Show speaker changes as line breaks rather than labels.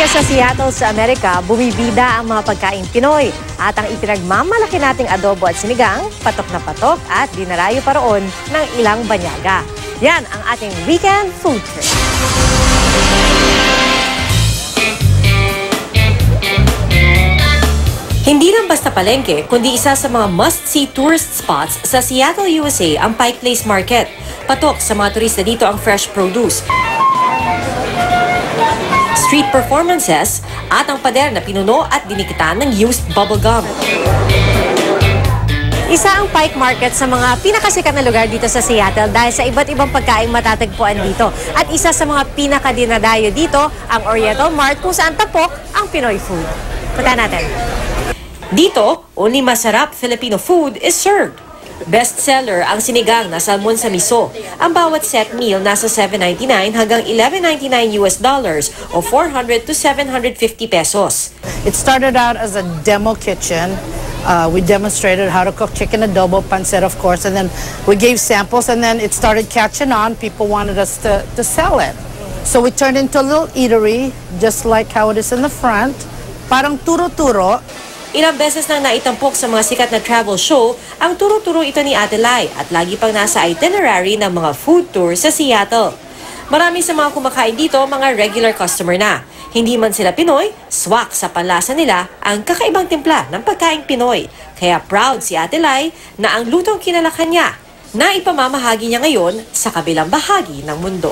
sa Seattle sa Amerika, bumibida ang mga pagkain Pinoy. At ang ipinagmamalaki nating adobo at sinigang, patok na patok at dinarayo pa roon ng ilang banyaga. Yan ang ating weekend food trip. Hindi lang basta palengke, kundi isa sa mga must-see tourist spots sa Seattle, USA ang Pike Place Market. Patok sa mga turista dito ang fresh produce, street performances, at ang pader na pinuno at dinikitan ng used bubblegum. Isa ang Pike Market sa mga pinakasikat na lugar dito sa Seattle dahil sa iba't ibang pagkain matatagpuan dito. At isa sa mga pinakadinadayo dito ang Oriental Mart kung saan tapok ang Pinoy food. Punta natin. Dito, only masarap Filipino food is served. Bestseller ang sinigang na salmon sa miso. Ang bawat set meal nasa $7.99 hanggang $11.99 o 400 to 750 pesos.
It started out as a demo kitchen. We demonstrated how to cook chicken adobo, pancit of course, and then we gave samples, and then it started catching on. People wanted us to sell it. So we turned into a little eatery, just like how it is in the front. Parang turo-turo.
Ilang beses nang naitampok sa mga sikat na travel show ang turo-turo ito ni Ate Lai at lagi pang nasa itinerary ng mga food tour sa Seattle. Marami sa mga kumakain dito mga regular customer na. Hindi man sila Pinoy, swak sa panlasa nila ang kakaibang timpla ng pagkaing Pinoy. Kaya proud si Ate Lai na ang lutong kinalakan niya na ipamamahagi niya ngayon sa kabilang bahagi ng mundo.